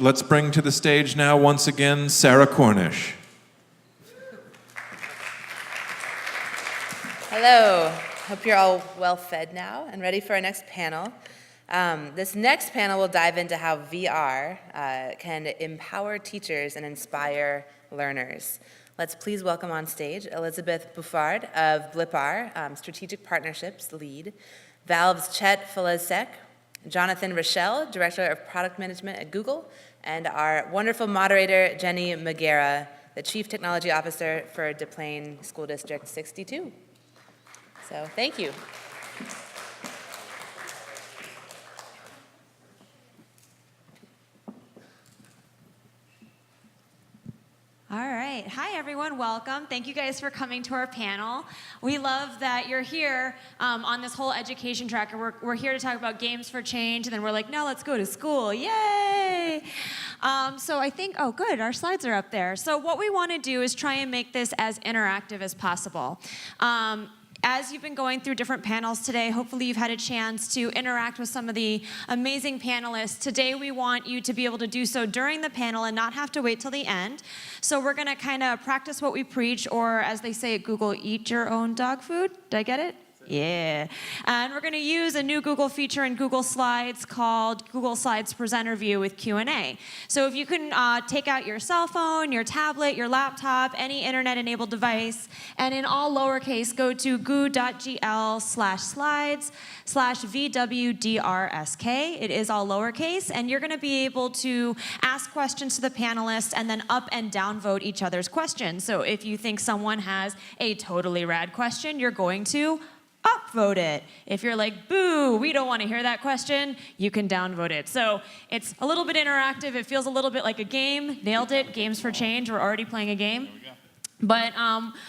let's bring to the stage now, once again, Sarah Cornish. Hello. Hope you're all well fed now and ready for our next panel. This next panel will dive into how VR can empower teachers and inspire learners. Let's please welcome on stage Elizabeth Buffard of Blippar, Strategic Partnerships Lead, Valve's Chet Faliszek, Jonathan Rochelle, Director of Product Management at Google, and our wonderful moderator, Jennie Magiera, the Chief Technology Officer for Des Plaines School District 62. So thank you. All right. Hi, everyone. Welcome. Thank you guys for coming to our panel. We love that you're here on this whole education track. And we're here to talk about games for change. And then we're like, no, let's go to school. Yay! So I think, oh, good. Our slides are up there. So what we want to do is try and make this as interactive as possible. As you've been going through different panels today, hopefully you've had a chance to interact with some of the amazing panelists. Today we want you to be able to do so during the panel and not have to wait till the end. So we're going to kind of practice what we preach, or as they say at Google, eat your own dog food. Did I get it? Yeah. And we're going to use a new Google feature in Google Slides called Google Slides Presenter View with Q&A. So if you can take out your cell phone, your tablet, your laptop, any internet-enabled device, and in all lowercase, go to goo.gl/slides/VWDRSK. It is all lowercase, and you're going to be able to ask questions to the panelists and then up and down vote each other's questions. So if you think someone has a totally rad question, you're going to upvote it. If you're like, boo, we don't want to hear that question, you can downvote it. So it's a little bit interactive. It feels a little bit like a game. Nailed it. Games for Change. We're already playing a game. But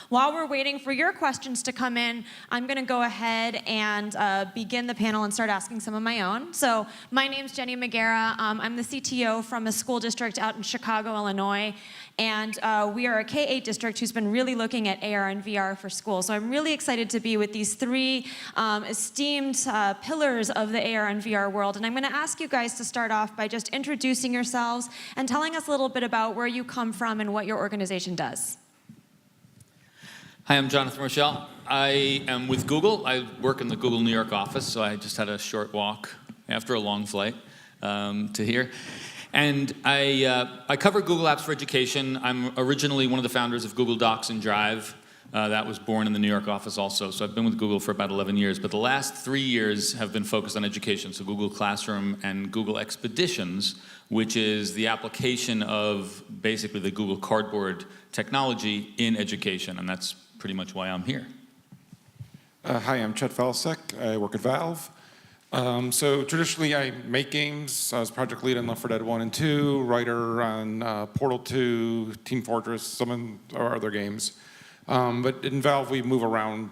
while we're waiting for your questions to come in, I'm going to go ahead and begin the panel and start asking some of my own. So my name's Jennie Magiera. I'm the CTO from a school district out in Chicago, Illinois. And we are a K-8 district who's been really looking at AR and VR for schools. So I'm really excited to be with these three esteemed pillars of the AR and VR world. And I'm going to ask you guys to start off by just introducing yourselves and telling us a little bit about where you come from and what your organization does. Hi, I'm Jonathan Rochelle. I am with Google. I work in the Google New York office, so I just had a short walk after a long flight to here. And I cover Google Apps for Education. I'm originally one of the founders of Google Docs and Drive. That was born in the New York office also. So I've been with Google for about 11 years. But the last 3 years have been focused on education. So Google Classroom and Google Expeditions, which is the application of basically the Google Cardboard technology in education. And that's pretty much why I'm here. Hi, I'm Chet Faliszek. I work at Valve. So traditionally, I make games. I was project lead on Left 4 Dead 1 and 2, writer on Portal 2, Team Fortress, some of our other games. But in Valve, we move around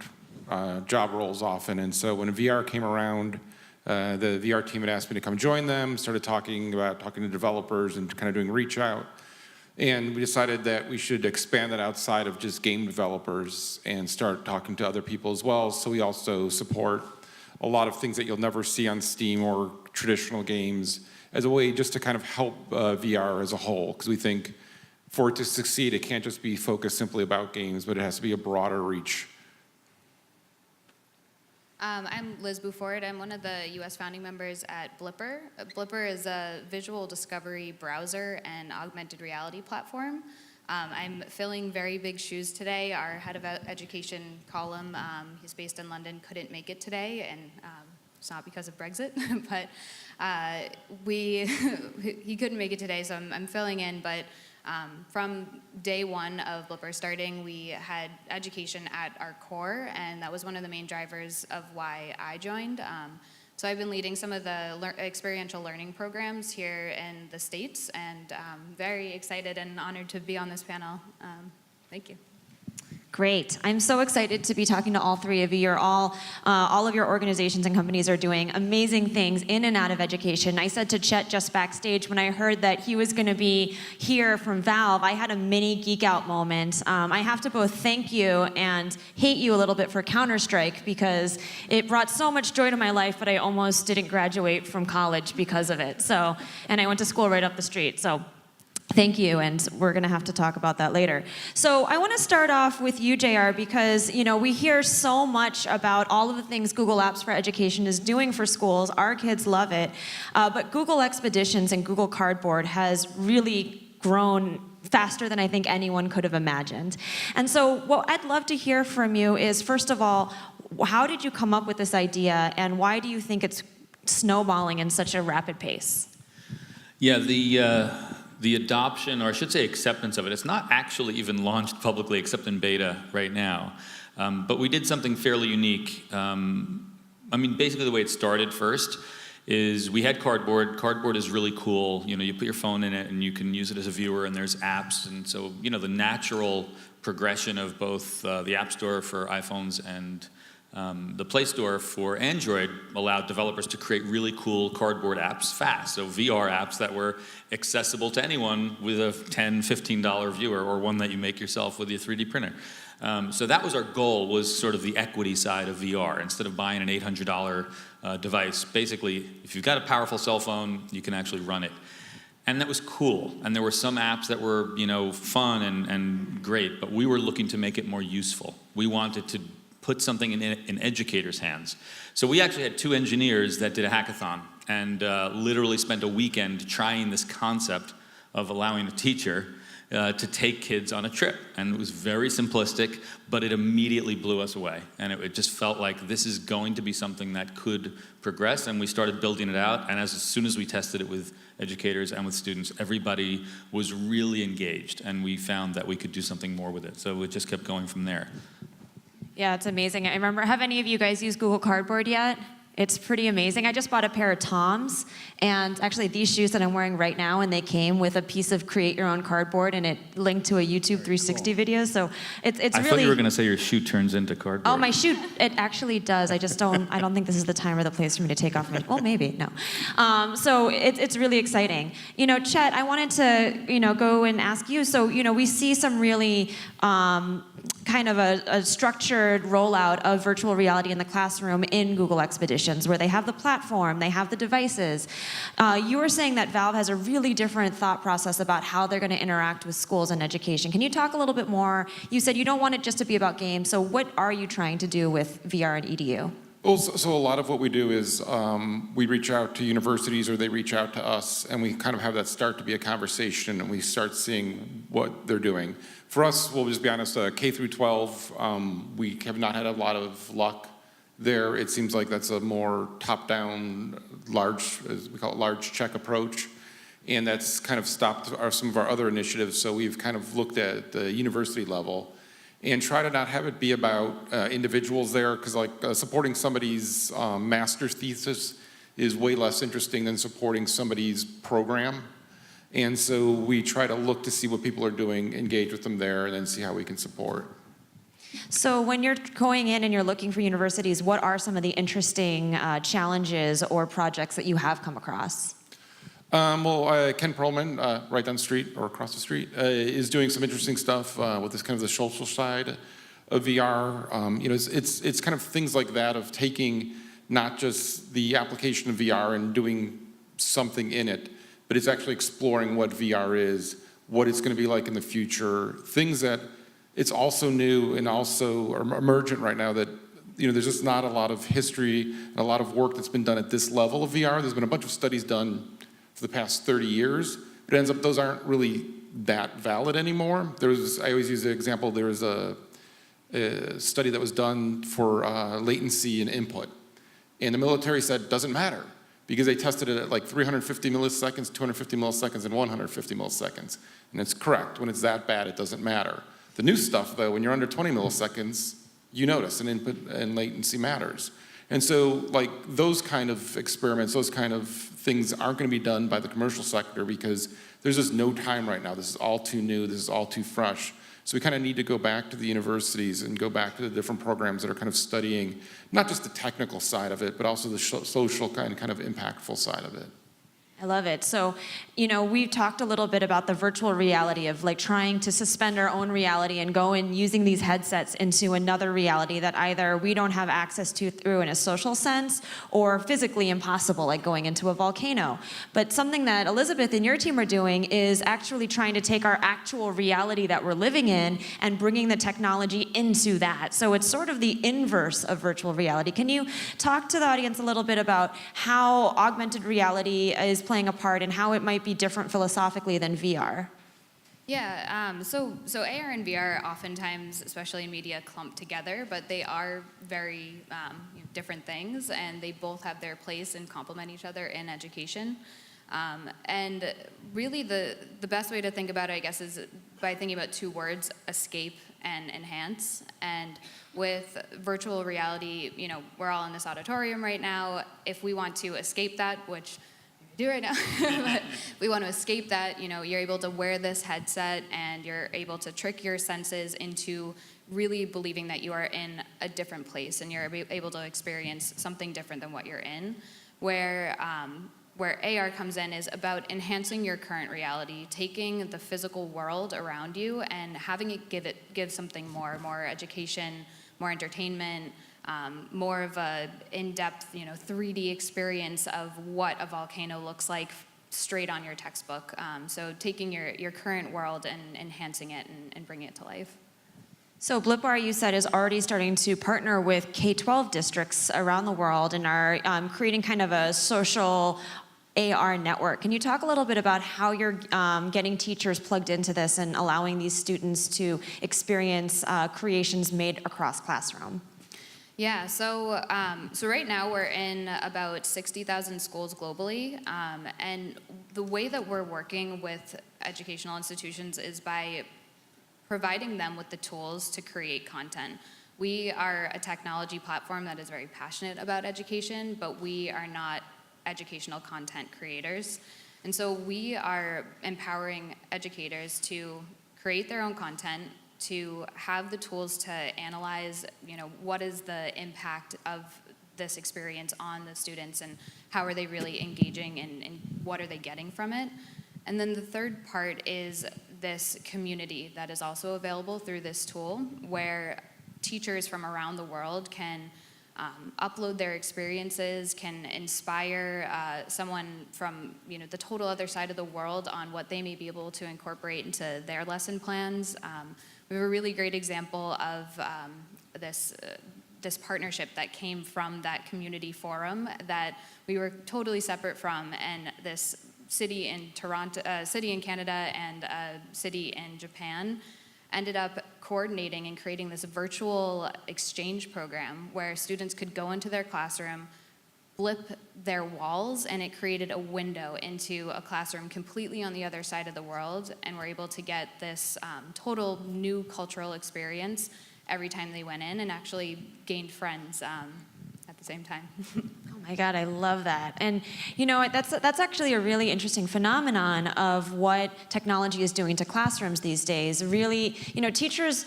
job roles often. And so when VR came around, the VR team had asked me to come join them, started talking to developers and kind of doing reach out. And we decided that we should expand that outside of just game developers and start talking to other people as well. So we also support a lot of things that you'll never see on Steam or traditional games as a way just to kind of help VR as a whole. Because we think for it to succeed, it can't just be focused simply about games, but it has to be a broader reach. I'm Liz Bufford. I'm one of the U.S. founding members at Blippar. Blippar is a visual discovery browser and augmented reality platform. I'm filling very big shoes today. Our head of education, Colum, he's based in London, couldn't make it today, and it's not because of Brexit, but he couldn't make it today, so I'm filling in. But from day one of Blippar starting, we had education at our core, and that was one of the main drivers of why I joined. So I've been leading some of the experiential learning programs here in the States, and very excited and honored to be on this panel. Thank you. Great. I'm so excited to be talking to all three of you. You're all of your organizations and companies are doing amazing things in and out of education. I said to Chet just backstage when I heard that he was going to be here from Valve, I had a mini geek out moment. I have to both thank you and hate you a little bit for Counter-Strike because it brought so much joy to my life, but I almost didn't graduate from college because of it. So, and I went to school right up the street. So. Thank you, and we're going to have to talk about that later. So I want to start off with you, JR, because we hear so much about all of the things Google Apps for Education is doing for schools. Our kids love it, but Google Expeditions and Google Cardboard has really grown faster than I think anyone could have imagined. And so what I'd love to hear from you is, first of all, how did you come up with this idea, and why do you think it's snowballing in such a rapid pace? Yeah, the adoption, or I should say acceptance of it, it's not actually even launched publicly except in beta right now. But we did something fairly unique. Basically the way it started first is we had Cardboard. Cardboard is really cool. You put your phone in it and you can use it as a viewer, and there's apps. And so, the natural progression of both the App Store for iPhones and the Play Store for Android allowed developers to create really cool Cardboard apps fast. So VR apps that were accessible to anyone with a $10, $15 viewer, or one that you make yourself with your 3D printer. So that was our goal, was sort of the equity side of VR. Instead of buying an $800 device, basically, if you've got a powerful cell phone, you can actually run it. And that was cool. And there were some apps that were, fun and great, but we were looking to make it more useful. We wanted to put something in educators' hands. So we actually had 2 engineers that did a hackathon and literally spent a weekend trying this concept of allowing a teacher to take kids on a trip. And it was very simplistic, but it immediately blew us away. And it just felt like this is going to be something that could progress, and we started building it out. And as soon as we tested it with educators and with students, everybody was really engaged, and we found that we could do something more with it. So it just kept going from there. Yeah, it's amazing. I remember, have any of you guys used Google Cardboard yet? It's pretty amazing. I just bought a pair of Toms, and actually these shoes that I'm wearing right now, and they came with a piece of create your own cardboard, and it linked to a YouTube 360 video. So it's really. I thought you were going to say your shoe turns into cardboard. Oh, my shoe, it actually does. I don't think this is the time or the place for me to take off my, well, maybe, no. So it's really exciting. Chet, I wanted to, go and ask you. So, we see some really kind of a structured rollout of virtual reality in the classroom in Google Expeditions, where they have the platform, they have the devices. You were saying that Valve has a really different thought process about how they're going to interact with schools and education. Can you talk a little bit more? You said you don't want it just to be about games, so what are you trying to do with VR and EDU? Well, so a lot of what we do is we reach out to universities, or they reach out to us, and we kind of have that start to be a conversation, and we start seeing what they're doing. For us, we'll just be honest, K through 12, we have not had a lot of luck there. It seems like that's a more top-down, large, as we call it, large check approach, and that's kind of stopped some of our other initiatives. So we've kind of looked at the university level and try to not have it be about individuals there, because supporting somebody's master's thesis is way less interesting than supporting somebody's program. And so we try to look to see what people are doing, engage with them there, and then see how we can support. So when you're going in and you're looking for universities, what are some of the interesting challenges or projects that you have come across? Ken Perlman, right down the street or across the street, is doing some interesting stuff with this kind of the social side of VR. It's kind of things like that, of taking not just the application of VR and doing something in it, but it's actually exploring what VR is, what it's going to be like in the future, things that it's also new and also are emergent right now that, there's just not a lot of history and a lot of work that's been done at this level of VR. There's been a bunch of studies done for the past 30 years, but it ends up those aren't really that valid anymore. I always use the example, there was a study that was done for latency and input, and the military said it doesn't matter, because they tested it at like 350 milliseconds, 250 milliseconds, and 150 milliseconds. And it's correct. When it's that bad, it doesn't matter. The new stuff, though, when you're under 20 milliseconds, you notice, and input and latency matters. And so, those kind of experiments, those kind of things aren't going to be done by the commercial sector, because there's just no time right now. This is all too new. This is all too fresh. So we kind of need to go back to the universities and go back to the different programs that are kind of studying not just the technical side of it, but also the social kind of impactful side of it. I love it. So, we've talked a little bit about the virtual reality of like trying to suspend our own reality and go and using these headsets into another reality that either we don't have access to through in a social sense or physically impossible, like going into a volcano. But something that Elizabeth and your team are doing is actually trying to take our actual reality that we're living in and bringing the technology into that. So it's sort of the inverse of virtual reality. Can you talk to the audience a little bit about how augmented reality is playing a part and how it might be different philosophically than VR? Yeah, so AR and VR oftentimes, especially in media, clump together, but they are very different things, and they both have their place and complement each other in education. And really the best way to think about it, I guess, is by thinking about two words: escape and enhance. And with virtual reality, we're all in this auditorium right now. If we want to escape that, which do right now, but we want to escape that, you're able to wear this headset and you're able to trick your senses into really believing that you are in a different place and you're able to experience something different than what you're in. Where AR comes in is about enhancing your current reality, taking the physical world around you and having it give something more education, more entertainment, more of a in-depth, 3D experience of what a volcano looks like straight on your textbook. So taking your current world and enhancing it and bringing it to life. So Blippar, you said, is already starting to partner with K-12 districts around the world and are creating kind of a social AR network. Can you talk a little bit about how you're getting teachers plugged into this and allowing these students to experience creations made across classroom? Yeah, so right now we're in about 60,000 schools globally, and the way that we're working with educational institutions is by providing them with the tools to create content. We are a technology platform that is very passionate about education, but we are not educational content creators. And so we are empowering educators to create their own content, to have the tools to analyze, what is the impact of this experience on the students and how are they really engaging and what are they getting from it. And then the third part is this community that is also available through this tool where teachers from around the world can upload their experiences, can inspire someone from the total other side of the world on what they may be able to incorporate into their lesson plans. We have a really great example of this partnership that came from that community forum that we were totally separate from, and this city in city in Canada and a city in Japan ended up coordinating and creating this virtual exchange program where students could go into their classroom, blip their walls, and it created a window into a classroom completely on the other side of the world, and were able to get this total new cultural experience every time they went in and actually gained friends at the same time. Oh my God, I love that. And that's actually a really interesting phenomenon of what technology is doing to classrooms these days. Really, teachers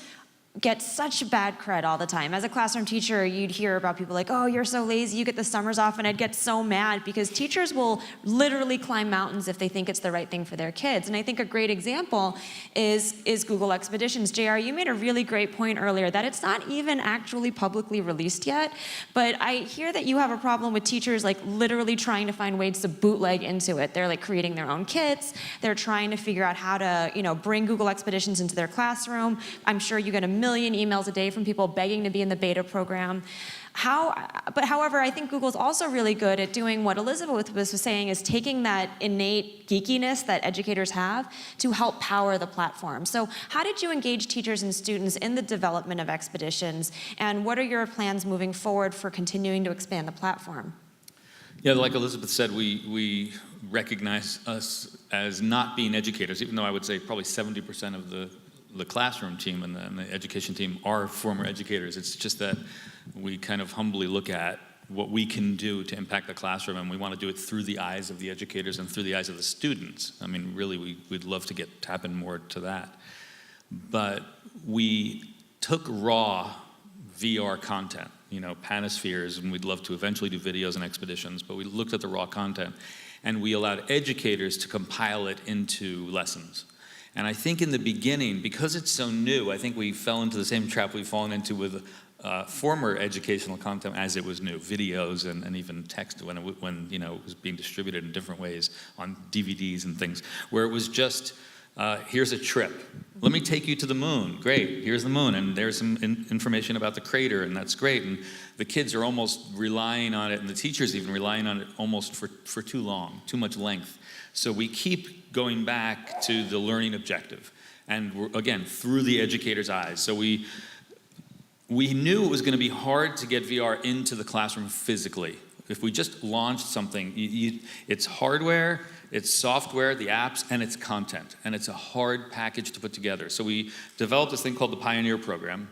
get such bad cred all the time. As a classroom teacher, you'd hear about people like, oh, you're so lazy, you get the summers off, and I'd get so mad because teachers will literally climb mountains if they think it's the right thing for their kids. And I think a great example is Google Expeditions. JR, you made a really great point earlier that it's not even actually publicly released yet, but I hear that you have a problem with teachers like literally trying to find ways to bootleg into it. They're like creating their own kits, they're trying to figure out how to, bring Google Expeditions into their classroom. I'm sure you get a million emails a day from people begging to be in the beta program. However, I think Google's also really good at doing what Elizabeth was saying, is taking that innate geekiness that educators have to help power the platform. So how did you engage teachers and students in the development of Expeditions, and what are your plans moving forward for continuing to expand the platform? Yeah, like Elizabeth said, we recognize us as not being educators, even though I would say probably 70% of the classroom team and the education team are former educators. It's just that we kind of humbly look at what we can do to impact the classroom, and we want to do it through the eyes of the educators and through the eyes of the students. I mean, really, we'd love to tap in more to that. but we took raw VR content, Panospheres, and we'd love to eventually do videos and expeditions, but we looked at the raw content, and we allowed educators to compile it into lessons. And I think in the beginning, because it's so new, I think we fell into the same trap we've fallen into with former educational content as it was new, videos and even text when it was being distributed in different ways on DVDs and things, where it was just, here's a trip. Let me take you to the moon. Great, here's the moon, and there's some information about the crater, and that's great. And the kids are almost relying on it, and the teachers even relying on it almost for too long, too much length. So we keep going back to the learning objective, and again, through the educator's eyes. So we knew it was going to be hard to get VR into the classroom physically. If we just launched something, it's hardware, it's software, the apps, and it's content. And it's a hard package to put together. So we developed this thing called the Pioneer Program,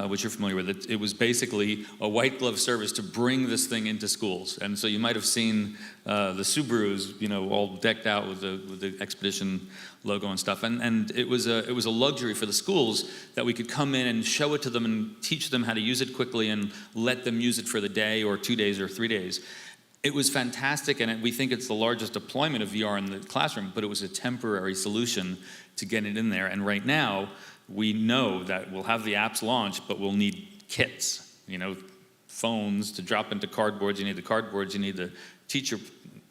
which you're familiar with. It was basically a white glove service to bring this thing into schools. And so you might have seen the Subarus, all decked out with the Expedition logo and stuff. And it was a luxury for the schools that we could come in and show it to them and teach them how to use it quickly and let them use it for the day or 2 days or 3 days. It was fantastic, and we think it's the largest deployment of VR in the classroom, but it was a temporary solution to get it in there. And right now, we know that we'll have the apps launched, but we'll need kits, phones to drop into cardboards. You need the cardboards, you need the teacher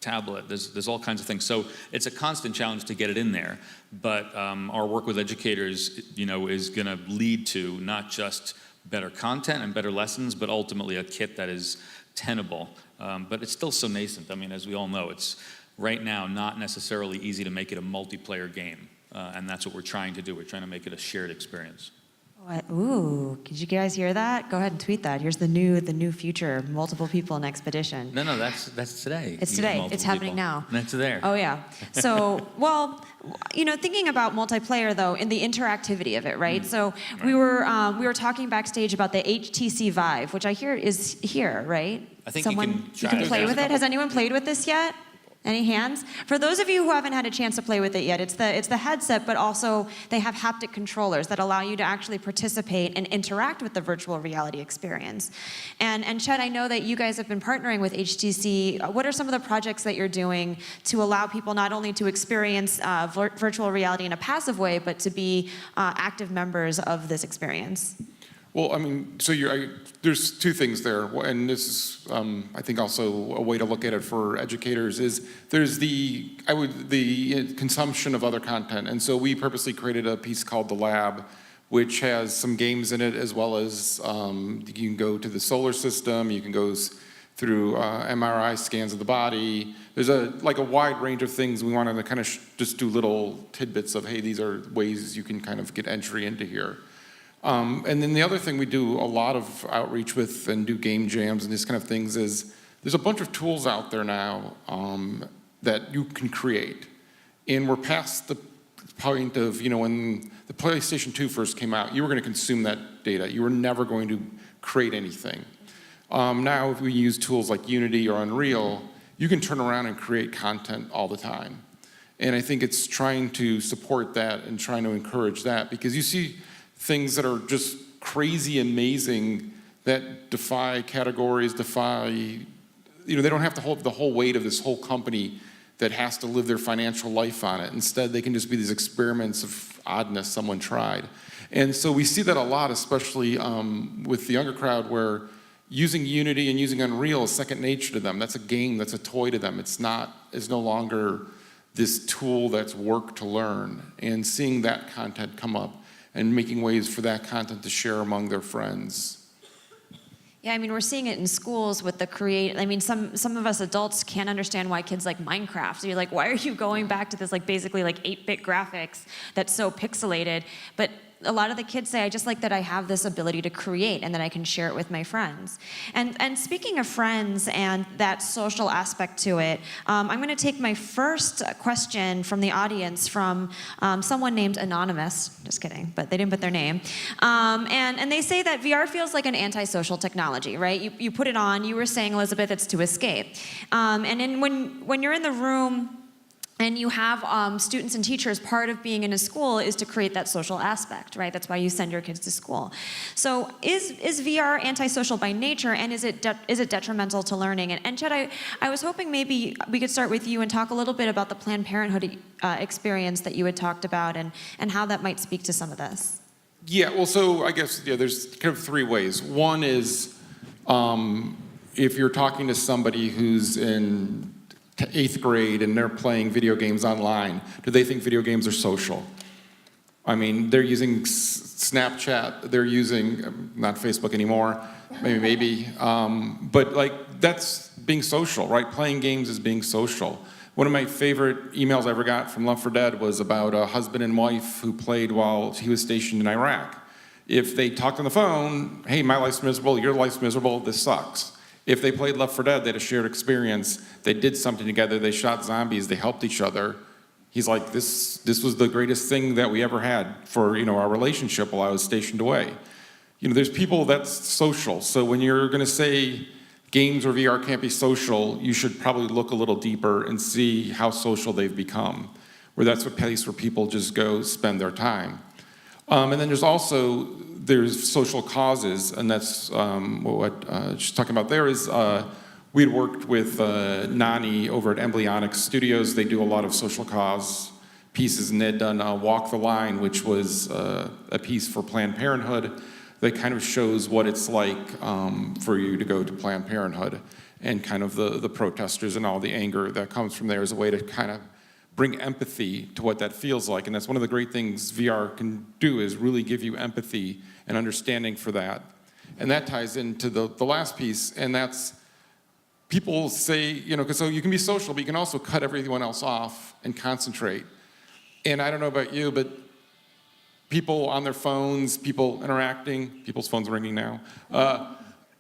tablet. There's all kinds of things. So it's a constant challenge to get it in there. But our work with educators, is going to lead to not just better content and better lessons, but ultimately a kit that is tenable. But it's still so nascent. As we all know, it's right now not necessarily easy to make it a multiplayer game. And that's what we're trying to do. We're trying to make it a shared experience. What? Ooh, did you guys hear that? Go ahead and tweet that. Here's the new future, multiple people in Expedition. No, that's today. It's today. It's happening now. That's there. Oh, yeah. So, well, thinking about multiplayer, though, in the interactivity of it, right? So we were talking backstage about the HTC Vive, which I hear is here, right? I think you you can play with it. Has anyone played with this yet? Any hands? For those of you who haven't had a chance to play with it yet, it's the headset, but also they have haptic controllers that allow you to actually participate and interact with the virtual reality experience. And Chet, I know that you guys have been partnering with HTC. What are some of the projects that you're doing to allow people not only to experience virtual reality in a passive way, but to be active members of this experience? Well, there's two things there, and this is, I think, also a way to look at it for educators. Is there's the consumption of other content, and so we purposely created a piece called The Lab, which has some games in it, as well as you can go to the solar system, you can go through MRI scans of the body. There's a wide range of things. We wanted to kind of just do little tidbits of, hey, these are ways you can kind of get entry into here. And then the other thing we do a lot of outreach with and do game jams and these kind of things is there's a bunch of tools out there now that you can create. And we're past the point of, when the PlayStation 2 first came out, you were going to consume that data. You were never going to create anything. Now, if we use tools like Unity or Unreal, you can turn around and create content all the time. And I think it's trying to support that and trying to encourage that, because you see things that are just crazy amazing that defy categories, they don't have to hold the whole weight of this whole company that has to live their financial life on it. Instead, they can just be these experiments of oddness someone tried. And so we see that a lot, especially with the younger crowd, where using Unity and using Unreal is second nature to them. That's a game, that's a toy to them. It's no longer this tool that's work to learn. And seeing that content come up and making ways for that content to share among their friends. Yeah, we're seeing it in schools with the some of us adults can't understand why kids like Minecraft. So you're like, why are you going back to this basically 8-bit graphics that's so pixelated? But a lot of the kids say, I just like that I have this ability to create and that I can share it with my friends. And speaking of friends and that social aspect to it, I'm going to take my first question from the audience from someone named Anonymous. Just kidding, but they didn't put their name. And they say that VR feels like an antisocial technology, right? You put it on, you were saying, Elizabeth, it's to escape. And then when you're in the room and you have students and teachers, part of being in a school is to create that social aspect, right? That's why you send your kids to school. So is VR antisocial by nature, and is it detrimental to learning? And Chet, I was hoping maybe we could start with you and talk a little bit about the Planned Parenthood experience that you had talked about, and how that might speak to some of this. Yeah, well, so I guess, there's kind of three ways. One is if you're talking to somebody who's in 8th grade and they're playing video games online, do they think video games are social? I mean, they're using Snapchat, they're using, not Facebook anymore, maybe, but like that's being social, right? Playing games is being social. One of my favorite emails I ever got from Left 4 Dead was about a husband and wife who played while he was stationed in Iraq. If they talked on the phone, hey, my life's miserable, your life's miserable, this sucks. If they played Left 4 Dead, they had a shared experience. They did something together. They shot zombies. They helped each other. He's like, this was the greatest thing that we ever had for our relationship while I was stationed away. There's people that's social. So when you're going to say games or VR can't be social, you should probably look a little deeper and see how social they've become, where that's a place where people just go spend their time. And then there's social causes, and that's what she's talking about there is we had worked with Nani over at Embryonic Studios. They do a lot of social cause pieces, and they'd done Walk the Line, which was a piece for Planned Parenthood that kind of shows what it's like for you to go to Planned Parenthood, and kind of the protesters and all the anger that comes from there as a way to kind of bring empathy to what that feels like. And that's one of the great things VR can do, is really give you empathy and understanding for that. And that ties into the last piece, and that's people say, because so you can be social, but you can also cut everyone else off and concentrate. And I don't know about you, but people on their phones, people interacting, people's phones are ringing now.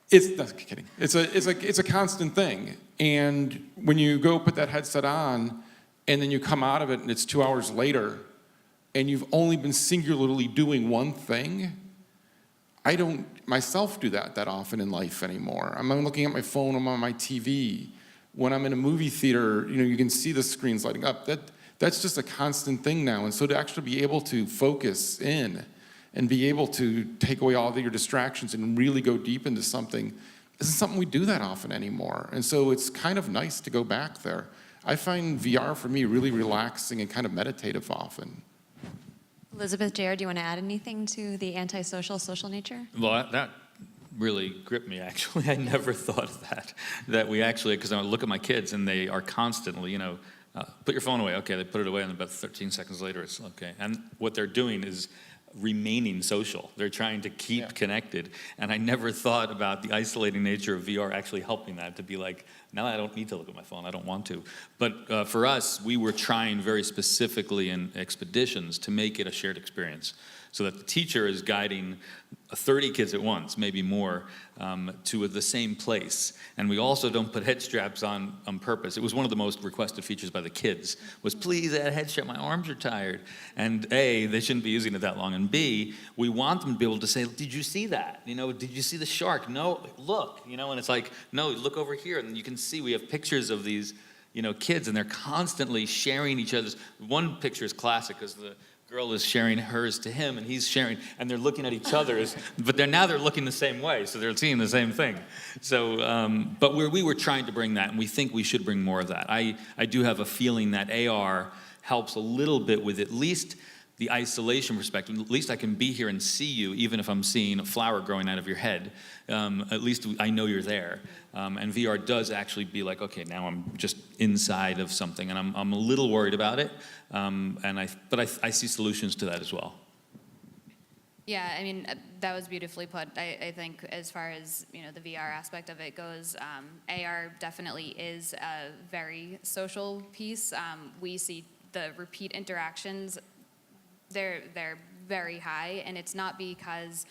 Kidding. It's a constant thing. And when you go put that headset on, and then you come out of it and it's 2 hours later, and you've only been singularly doing one thing, I don't myself do that often in life anymore. I'm looking at my phone, I'm on my TV. When I'm in a movie theater, you can see the screens lighting up. That's just a constant thing now. And so to actually be able to focus in and be able to take away all of your distractions and really go deep into something isn't something we do that often anymore. And so it's kind of nice to go back there. I find VR for me really relaxing and kind of meditative often. Elizabeth, Jared, do you want to add anything to the antisocial social nature? Well, that really gripped me, actually. I never thought of that we actually, because I look at my kids and they are constantly, put your phone away. Okay, they put it away, and about 13 seconds later, it's okay. And what they're doing is remaining social. They're trying to keep connected. And I never thought about the isolating nature of VR actually helping that, to be like, now I don't need to look at my phone, I don't want to. But for us, we were trying very specifically in expeditions to make it a shared experience, so that the teacher is guiding 30 kids at once, maybe more, to the same place. And we also don't put head straps on purpose. It was one of the most requested features by the kids, was please add a head strap, my arms are tired. And A, they shouldn't be using it that long. And B, we want them to be able to say, did you see that? Did you see the shark? No, look, and it's like, no, look over here. And you can see we have pictures of these, kids, and they're constantly sharing each other's. One picture is classic, because the girl is sharing hers to him, and he's sharing, and they're looking at each other's, but they're looking the same way, so they're seeing the same thing. So, but we were trying to bring that, and we think we should bring more of that. I do have a feeling that AR helps a little bit with at least the isolation perspective. At least I can be here and see you, even if I'm seeing a flower growing out of your head. At least I know you're there. And VR does actually be like, okay, now I'm just inside of something, and I'm a little worried about it. But I see solutions to that as well. Yeah, I mean, that was beautifully put. I think as far as, the VR aspect of it goes, AR definitely is a very social piece. We see the repeat interactions, they're very high, and it's not because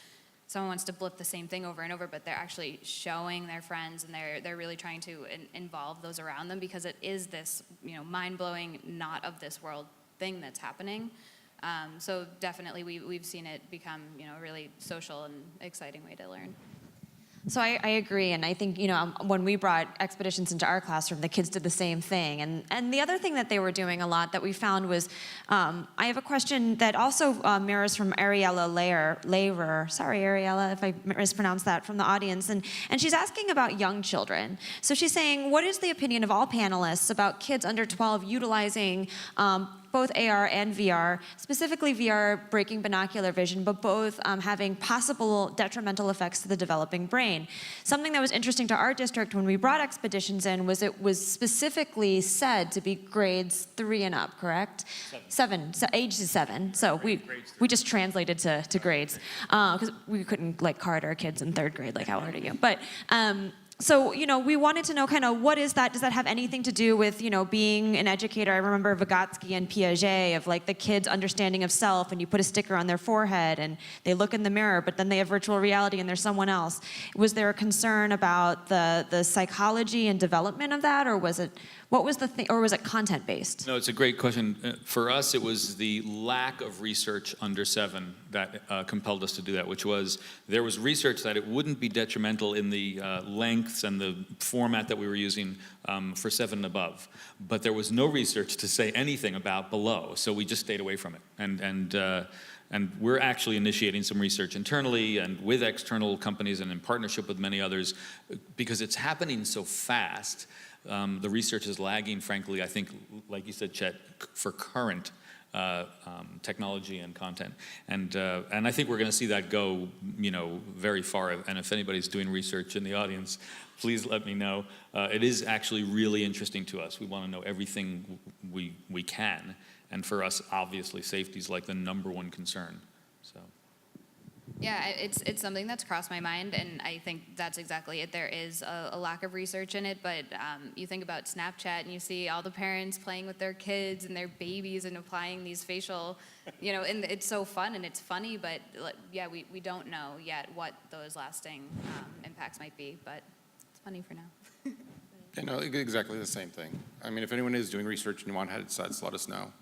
someone wants to blip the same thing over and over, but they're actually showing their friends, and they're really trying to involve those around them, because it is this, mind-blowing, not of this world thing that's happening. So definitely we've seen it become, a really social and exciting way to learn. So I agree, and I think, when we brought expeditions into our classroom, the kids did the same thing. And the other thing that they were doing a lot that we found was, I have a question that also mirrors from Ariella Lehrer. Sorry, Ariella, if I mispronounced that, from the audience. And she's asking about young children. So she's saying, what is the opinion of all panelists about kids under 12 utilizing both AR and VR, specifically VR breaking binocular vision, but both having possible detrimental effects to the developing brain. Something that was interesting to our district when we brought expeditions in was it was specifically said to be grades 3 and up, correct? Seven. So age is 7. So we just translated to grades because we couldn't card our kids in 3rd grade, how hard are you? But so, we wanted to know kind of what is that? Does that have anything to do with, being an educator? I remember Vygotsky and Piaget of the kids' understanding of self, and you put a sticker on their forehead and they look in the mirror, but then they have virtual reality and they're someone else. Was there a concern about the psychology and development of that, or was it, what was the thing, or was it content-based? No, it's a great question. For us, it was the lack of research under 7 that compelled us to do that, which was there was research that it wouldn't be detrimental in the lengths and the format that we were using for 7 and above. But there was no research to say anything about below, so we just stayed away from it. And we're actually initiating some research internally and with external companies and in partnership with many others, because it's happening so fast. The research is lagging, frankly, I think, like you said, Chet, for current technology and content. And I think we're going to see that go, very far. And if anybody's doing research in the audience, please let me know. It is actually really interesting to us. We want to know everything we can. And for us, obviously, safety is the #1 concern. So. Yeah, it's something that's crossed my mind, and I think that's exactly it. There is a lack of research in it, but you think about Snapchat, and you see all the parents playing with their kids and their babies and applying these facial, and it's so fun and it's funny, but yeah, we don't know yet what those lasting impacts might be, but it's funny for now. Exactly the same thing. I mean, if anyone is doing research and you want headsets, let us know.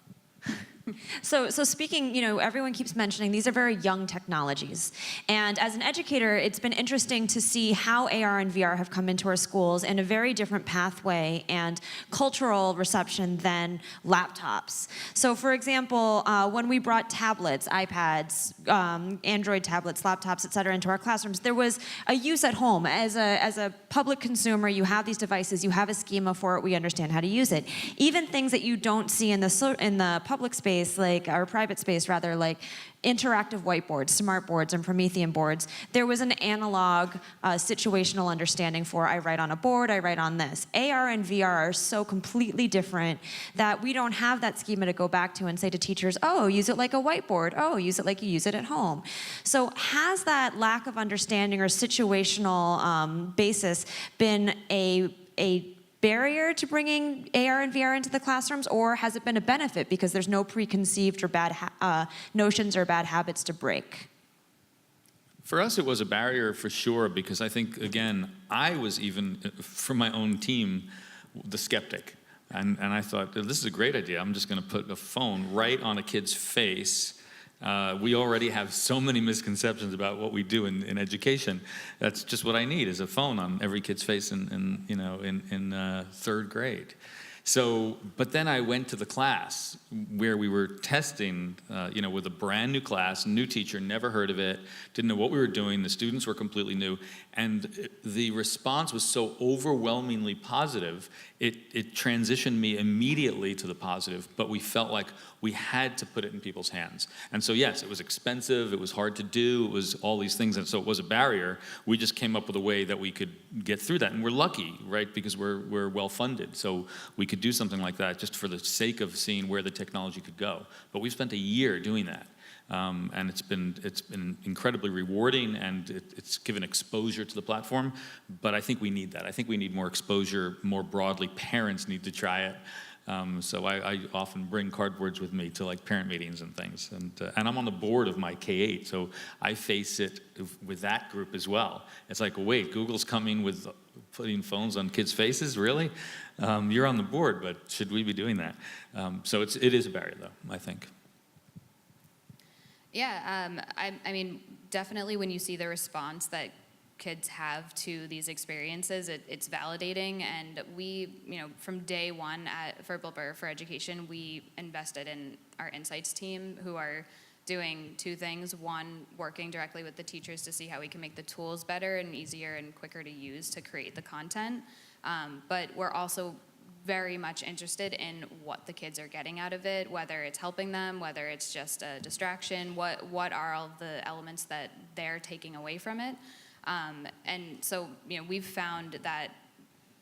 So speaking, everyone keeps mentioning these are very young technologies. And as an educator, it's been interesting to see how AR and VR have come into our schools in a very different pathway and cultural reception than laptops. So for example, when we brought tablets, iPads, Android tablets, laptops, et cetera, into our classrooms, there was a use at home. As a public consumer, you have these devices, you have a schema for it, we understand how to use it. Even things that you don't see in the public space, or private space rather, like interactive whiteboards, smart boards, and Promethean boards, there was an analog situational understanding for I write on a board, I write on this. AR and VR are so completely different that we don't have that schema to go back to and say to teachers, oh, use it like a whiteboard, oh, use it like you use it at home. So has that lack of understanding or situational basis been a barrier to bringing AR and VR into the classrooms, or has it been a benefit because there's no preconceived or bad notions or bad habits to break? For us, it was a barrier for sure, because I think, again, I was even, from my own team, the skeptic. And I thought, this is a great idea. I'm just going to put a phone right on a kid's face. We already have so many misconceptions about what we do in education. That's just what I need, is a phone on every kid's face in 3rd grade. So, but then I went to the class where we were testing, with a brand new class, new teacher, never heard of it, didn't know what we were doing. The students were completely new, and the response was so overwhelmingly positive. It transitioned me immediately to the positive, but we felt like we had to put it in people's hands. And so yes, it was expensive, it was hard to do, it was all these things, and so it was a barrier. We just came up with a way that we could get through that, and we're lucky, right, because we're well funded, so we could do something like that just for the sake of seeing where the technology could go. But we've spent a year doing that. And it's been incredibly rewarding, and it's given exposure to the platform. But I think we need that. I think we need more exposure more broadly. Parents need to try it. So I often bring cardboards with me to parent meetings and things. And I'm on the board of my K-8, so I face it with that group as well. It's like, wait, Google's coming with putting phones on kids' faces? Really? You're on the board, but should we be doing that? So it is a barrier, though, I think. Yeah, I mean, definitely when you see the response that kids have to these experiences, it's validating. And we, from day one for Blippar for Education, we invested in our insights team, who are doing two things. One, working directly with the teachers to see how we can make the tools better and easier and quicker to use to create the content. But we're also very much interested in what the kids are getting out of it, whether it's helping them, whether it's just a distraction, what are all the elements that they're taking away from it. And so, we've found that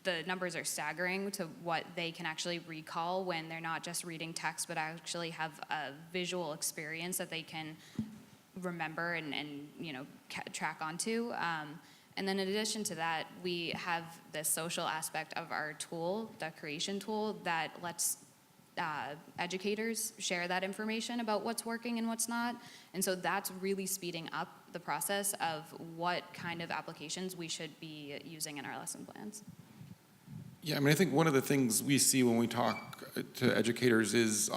the numbers are staggering to what they can actually recall when they're not just reading text, but actually have a visual experience that they can remember and track onto. And then in addition to that, we have this social aspect of our tool, the creation tool, that lets educators share that information about what's working and what's not. And so that's really speeding up the process of what kind of applications we should be using in our lesson plans. Yeah, I think one of the things we see when we talk to educators is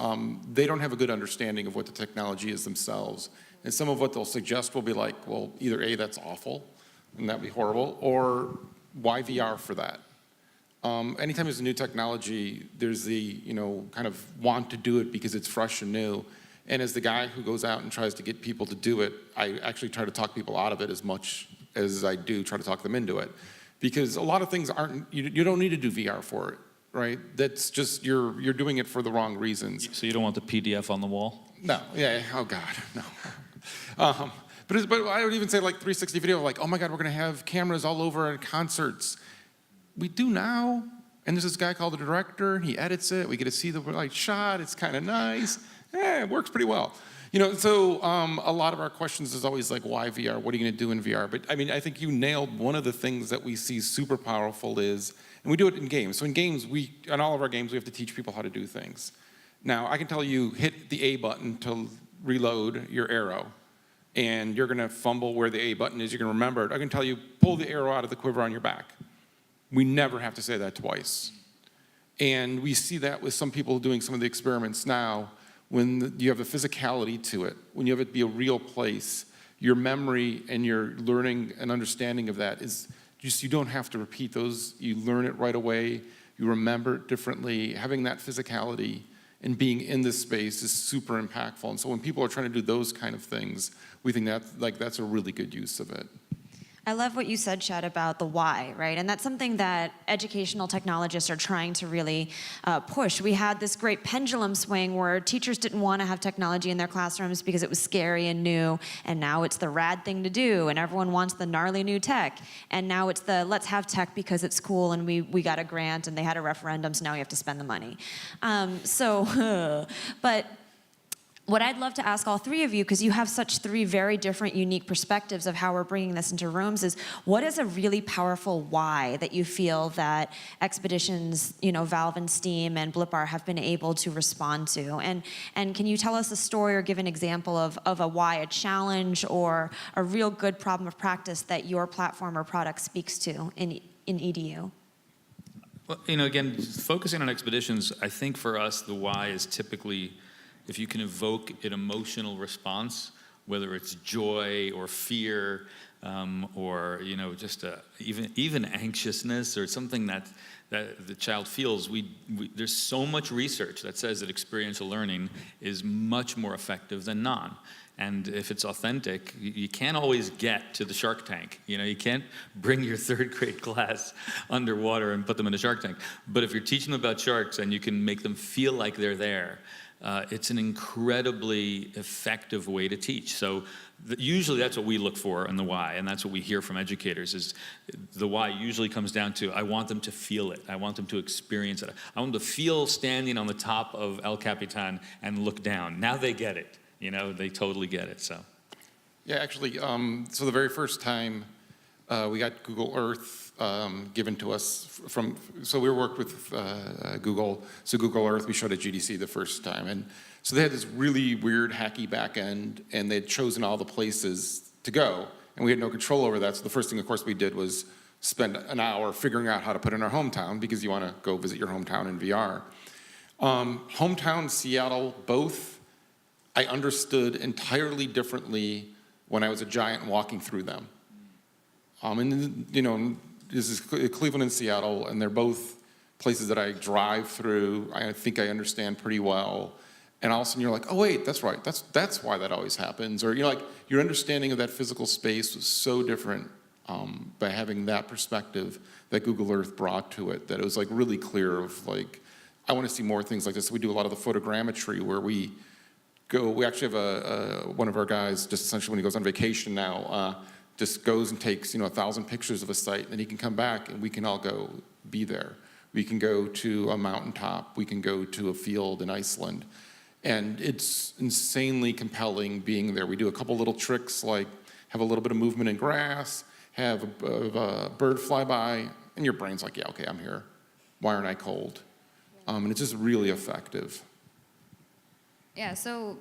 they don't have a good understanding of what the technology is themselves. And some of what they'll suggest will be like, well, either A, that's awful, and that'd be horrible, or why VR for that? Anytime there's a new technology, there's the, kind of want to do it because it's fresh and new. And as the guy who goes out and tries to get people to do it, I actually try to talk people out of it as much as I do try to talk them into it. Because a lot of things you don't need to do VR for it, right? That's just, you're doing it for the wrong reasons. So you don't want the PDF on the wall? No, yeah, oh God, no. But I would even say like 360 video, like, oh my God, we're gonna have cameras all over at concerts. We do now, and there's this guy called the director, and he edits it, we get to see the shot, it's kind of nice. It works pretty well. So a lot of our questions is always like, why VR? What are you gonna do in VR? But I think you nailed one of the things that we see super powerful is, and we do it in games. So in games, on all of our games, we have to teach people how to do things. Now, I can tell you, hit the A button to reload your arrow, and you're gonna fumble where the A button is, you're gonna remember it. I can tell you, pull the arrow out of the quiver on your back. We never have to say that twice. And we see that with some people doing some of the experiments now, when you have a physicality to it, when you have it be a real place, your memory and your learning and understanding of that is just, you don't have to repeat those. You learn it right away, you remember it differently. Having that physicality and being in this space is super impactful. And so when people are trying to do those kind of things, we think that's a really good use of it. I love what you said, Chet, about the why, right? And that's something that educational technologists are trying to really push. We had this great pendulum swing where teachers didn't want to have technology in their classrooms because it was scary and new, and now it's the rad thing to do, and everyone wants the gnarly new tech. And now it's the let's have tech because it's cool, and we got a grant, and they had a referendum, so now we have to spend the money. But what I'd love to ask all three of you, because you have such three very different, unique perspectives of how we're bringing this into rooms, is what is a really powerful why that you feel that Expeditions, Valve and Steam and Blippar have been able to respond to? And can you tell us a story or give an example of a why, a challenge or a real good problem of practice that your platform or product speaks to in EDU? Well, again, focusing on Expeditions, I think for us, the why is typically if you can evoke an emotional response, whether it's joy or fear, or just even anxiousness or something that the child feels. There's so much research that says that experiential learning is much more effective than non. And if it's authentic, you can't always get to the shark tank. You can't bring your third grade class underwater and put them in a shark tank. But if you're teaching them about sharks and you can make them feel like they're there, it's an incredibly effective way to teach. So usually that's what we look for in the why, and that's what we hear from educators is the why usually comes down to, I want them to feel it. I want them to experience it. I want them to feel standing on the top of El Capitan and look down. Now they get it. They totally get it, so. Yeah, actually, so the very first time we got Google Earth given to us so we worked with Google. So Google Earth, we showed at GDC the first time. And so they had this really weird, hacky back end, and they'd chosen all the places to go. And we had no control over that. So the first thing, of course, we did was spend an hour figuring out how to put in our hometown, because you want to go visit your hometown in VR. Hometown, Seattle, both, I understood entirely differently when I was a giant walking through them. And this is Cleveland and Seattle, and they're both places that I drive through. I think I understand pretty well. And all of a sudden you're like, oh wait, that's right. That's why that always happens. Or your understanding of that physical space was so different by having that perspective that Google Earth brought to it, that it was like really clear of like, I want to see more things like this. We do a lot of the photogrammetry where we actually have one of our guys, just essentially when he goes on vacation now, just goes and takes 1,000 pictures of a site, and he can come back and we can all go be there. We can go to a mountaintop. We can go to a field in Iceland. And it's insanely compelling being there. We do a couple little tricks like have a little bit of movement in grass, have a bird fly by, and your brain's like, yeah, okay, I'm here. Why aren't I cold? And it's just really effective. Yeah, so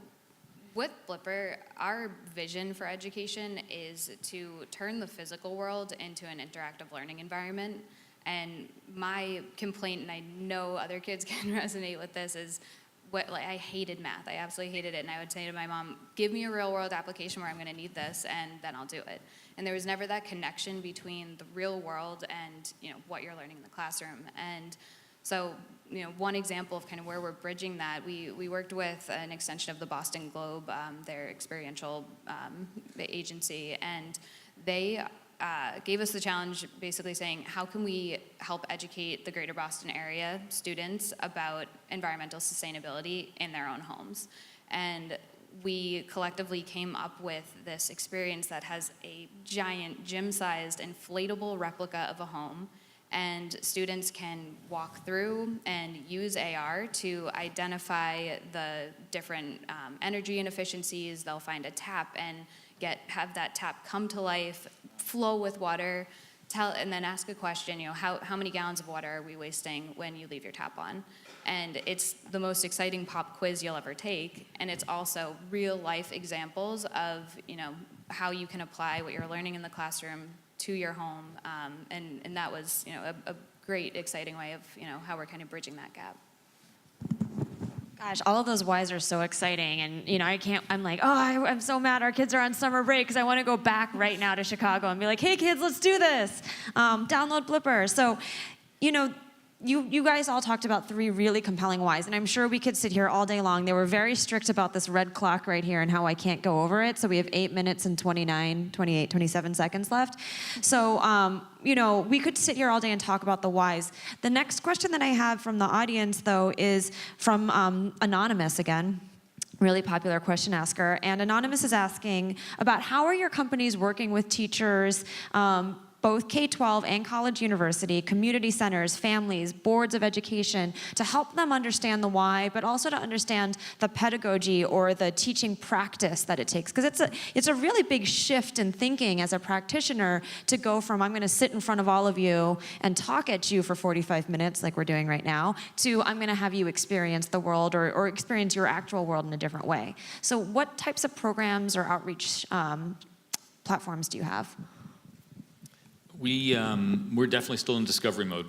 with Blippar, our vision for education is to turn the physical world into an interactive learning environment. And my complaint, and I know other kids can resonate with this, is I hated math. I absolutely hated it. And I would say to my mom, give me a real world application where I'm going to need this, and then I'll do it. And there was never that connection between the real world and what you're learning in the classroom. And so, one example of kind of where we're bridging that, we worked with an extension of the Boston Globe, their experiential agency, and they gave us the challenge basically saying, how can we help educate the greater Boston area students about environmental sustainability in their own homes? And we collectively came up with this experience that has a giant gym-sized inflatable replica of a home, and students can walk through and use AR to identify the different energy inefficiencies. They'll find a tap and have that tap come to life, flow with water, and then ask a question, how many gallons of water are we wasting when you leave your tap on? And it's the most exciting pop quiz you'll ever take, and it's also real life examples of, how you can apply what you're learning in the classroom to your home, and that was, a great, exciting way of, how we're kind of bridging that gap. Gosh, all of those whys are so exciting, and I'm like, I'm so mad our kids are on summer break because I want to go back right now to Chicago and be like, hey kids, let's do this. Download Blippar. So, you guys all talked about 3 really compelling whys, and I'm sure we could sit here all day long. They were very strict about this red clock right here and how I can't go over it. So we have 8 minutes and 29, 28, 27 seconds left. So, we could sit here all day and talk about the whys. The next question that I have from the audience, though, is from Anonymous again. Really popular question asker. And Anonymous is asking about how are your companies working with teachers, both K-12 and college university, community centers, families, boards of education, to help them understand the why, but also to understand the pedagogy or the teaching practice that it takes. Because it's a really big shift in thinking as a practitioner to go from I'm going to sit in front of all of you and talk at you for 45 minutes like we're doing right now, to I'm going to have you experience the world or experience your actual world in a different way. So what types of programs or outreach platforms do you have? We're definitely still in discovery mode,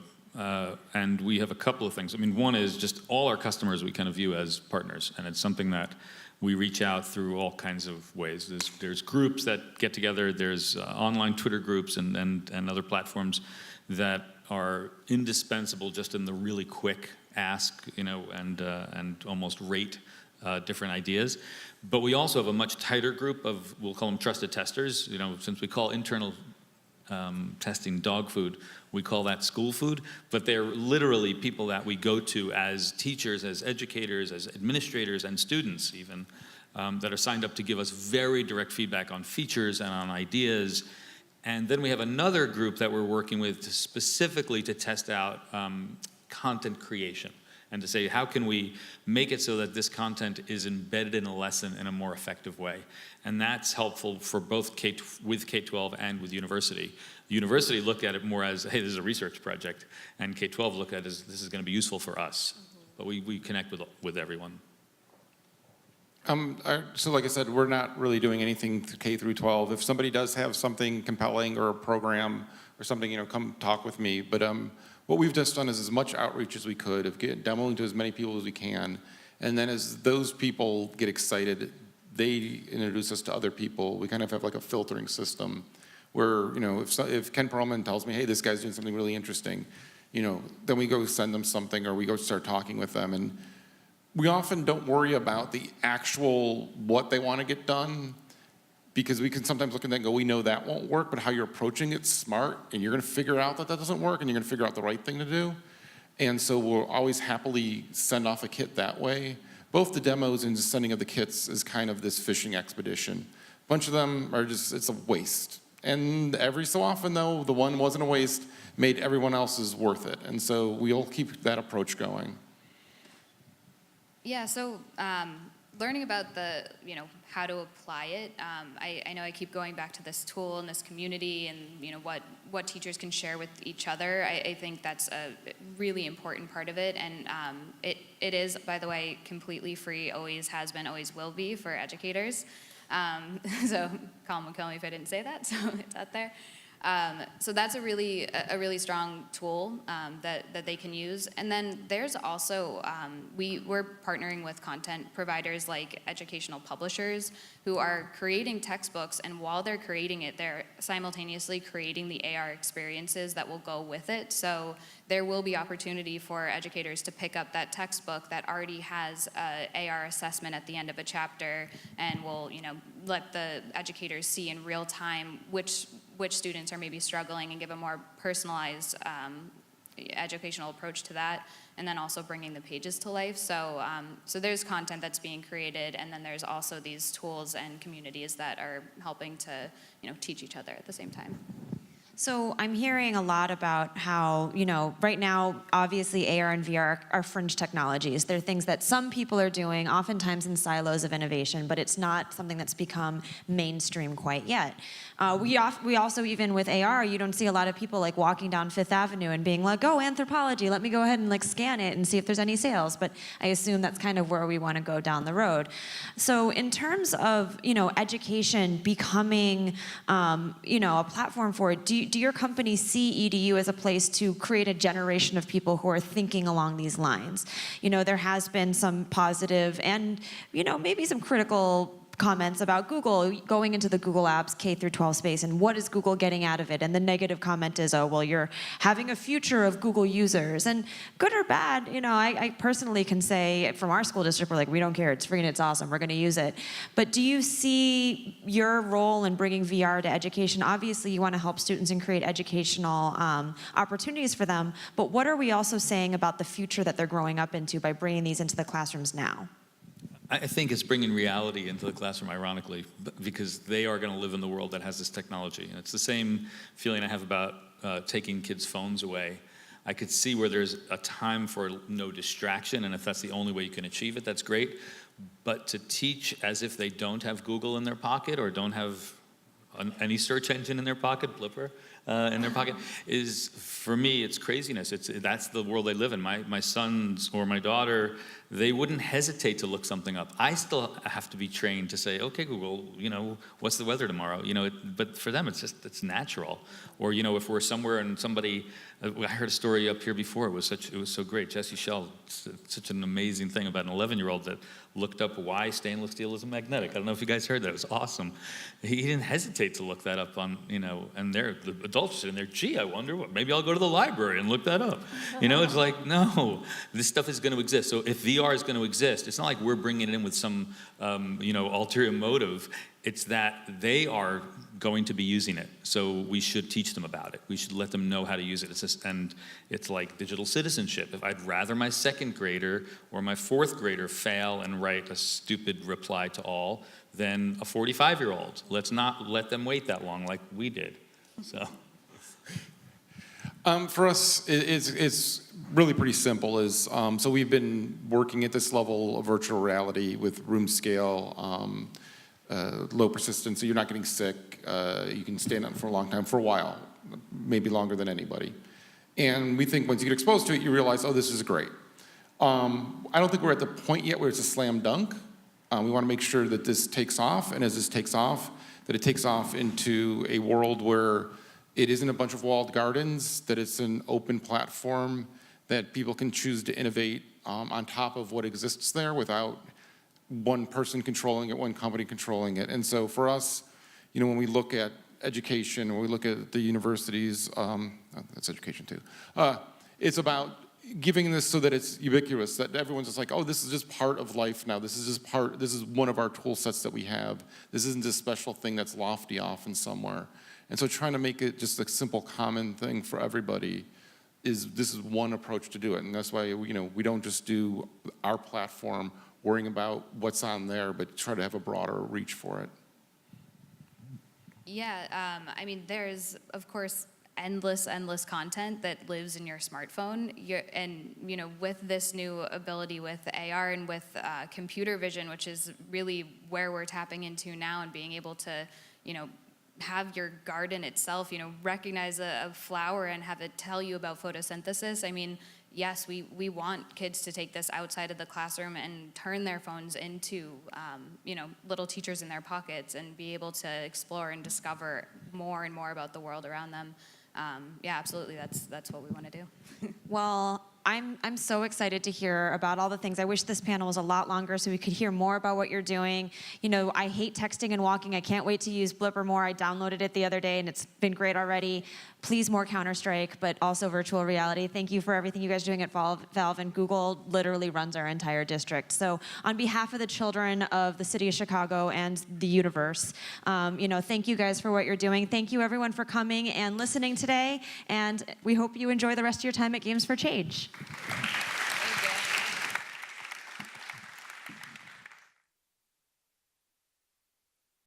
and we have a couple of things. One is just all our customers we kind of view as partners, and it's something that we reach out through all kinds of ways. There's groups that get together, there's online Twitter groups and other platforms that are indispensable just in the really quick ask, and almost rate different ideas. But we also have a much tighter group of, we'll call them trusted testers, since we call internal testing dog food, we call that school food, but they're literally people that we go to as teachers, as educators, as administrators, and students even, that are signed up to give us very direct feedback on features and on ideas. And then we have another group that we're working with specifically to test out content creation and to say, how can we make it so that this content is embedded in a lesson in a more effective way? And that's helpful for both with K-12 and with university. The university looked at it more as, hey, this is a research project, and K-12 looked at it as, this is going to be useful for us. But we connect with everyone. So like I said, we're not really doing anything K through 12. If somebody does have something compelling or a program or something, come talk with me. But what we've just done is as much outreach as we could of demoing to as many people as we can. And then as those people get excited, they introduce us to other people. We kind of have like a filtering system where, if Ken Perlman tells me, hey, this guy's doing something really interesting, then we go send them something or we go start talking with them. And we often don't worry about the actual what they want to get done, because we can sometimes look at that and go, we know that won't work, but how you're approaching it's smart, and you're going to figure out that doesn't work, and you're going to figure out the right thing to do. And so we'll always happily send off a kit that way. Both the demos and the sending of the kits is kind of this fishing expedition. A bunch of them are just, it's a waste. And every so often, though, the one wasn't a waste, made everyone else's worth it. And so we'll keep that approach going. Yeah, so learning about the, how to apply it, I know I keep going back to this tool and this community and, what teachers can share with each other. I think that's a really important part of it. And it is, by the way, completely free, always has been, always will be for educators. So Colum would kill me if I didn't say that, so it's out there. So that's a really strong tool that they can use. And then there's also, we're partnering with content providers like educational publishers who are creating textbooks, and while they're creating it, they're simultaneously creating the AR experiences that will go with it. So there will be opportunity for educators to pick up that textbook that already has a AR assessment at the end of a chapter, and will, let the educators see in real time which students are maybe struggling, and give a more personalized educational approach to that, and then also bringing the pages to life. So, so there's content that's being created, and then there's also these tools and communities that are helping to, teach each other at the same time. So I'm hearing a lot about how, right now, obviously AR and VR are fringe technologies. They're things that some people are doing, oftentimes in silos of innovation, but it's not something that's become mainstream quite yet. We also, even with AR, you don't see a lot of people like walking down Fifth Avenue and being like, oh, anthropology, let me go ahead and like scan it and see if there's any sales. But I assume that's kind of where we want to go down the road. So in terms of, education becoming, a platform for it, do your company see EDU as a place to create a generation of people who are thinking along these lines? There has been some positive and, maybe some critical comments about Google going into the Google Apps K through 12 space, and what is Google getting out of it? And the negative comment is, oh, well, you're having a future of Google users. And good or bad, I personally can say from our school district, we're like, we don't care, it's free and it's awesome, we're gonna use it. But do you see your role in bringing VR to education? Obviously, you wanna help students and create educational opportunities for them, but what are we also saying about the future that they're growing up into by bringing these into the classrooms now? I think it's bringing reality into the classroom, ironically, because they are going to live in the world that has this technology. And it's the same feeling I have about taking kids' phones away. I could see where there's a time for no distraction, and if that's the only way you can achieve it, that's great. But to teach as if they don't have Google in their pocket or don't have any search engine in their pocket, Blippar, in their pocket, is, for me, it's craziness. That's the world they live in. My sons or my daughter, they wouldn't hesitate to look something up. I still have to be trained to say, okay, Google, what's the weather tomorrow? But for them, it's natural. Or, if we're somewhere and somebody, I heard a story up here before, it was so great. Jesse Schell, such an amazing thing about an 11-year-old that looked up why stainless steel is magnetic. I don't know if you guys heard that. It was awesome. He didn't hesitate to look that up on, and the adults sitting there, gee, I wonder what, maybe I'll go to the library and look that up. It's like, no, this stuff is going to exist. So if VR is going to exist, it's not like we're bringing it in with some, ulterior motive. It's that they are going to be using it. So we should teach them about it. We should let them know how to use it. And it's like digital citizenship. If I'd rather my second grader or my fourth grader fail and write a stupid reply to all than a 45-year-old. Let's not let them wait that long like we did. So. For us, it's really pretty simple. So we've been working at this level of virtual reality with room scale, low persistence, so you're not getting sick. You can stay in it for a long time, for a while, maybe longer than anybody. And we think once you get exposed to it, you realize, oh, this is great. I don't think we're at the point yet where it's a slam dunk. We want to make sure that this takes off, and as this takes off, that it takes off into a world where it isn't a bunch of walled gardens, that it's an open platform that people can choose to innovate on top of what exists there without one person controlling it, one company controlling it. And so for us, when we look at education, when we look at the universities, that's education too. It's about giving this so that it's ubiquitous, that everyone's just like, oh, this is just part of life now. This is one of our tool sets that we have. This isn't a special thing that's lofty off in somewhere. And so trying to make it just a simple, common thing for everybody this is one approach to do it. And that's why, we don't just do our platform worrying about what's on there, but try to have a broader reach for it. Yeah, I mean, there's, of course, endless content that lives in your smartphone. With this new ability with AR and with computer vision, which is really where we're tapping into now, and being able to, have your garden itself, recognize a flower and have it tell you about photosynthesis. I mean, yes, we want kids to take this outside of the classroom and turn their phones into, little teachers in their pockets, and be able to explore and discover more and more about the world around them. Yeah, absolutely. That's what we want to do. Well, I'm so excited to hear about all the things. I wish this panel was a lot longer so we could hear more about what you're doing. I hate texting and walking. I can't wait to use Blippar more. I downloaded it the other day, and it's been great already. Please, more Counter-Strike, but also virtual reality. Thank you for everything you guys are doing at Valve, and Google literally runs our entire district. So on behalf of the children of the city of Chicago and the universe, thank you guys for what you're doing. Thank you, everyone, for coming and listening today, and we hope you enjoy the rest of your time at Games for Change.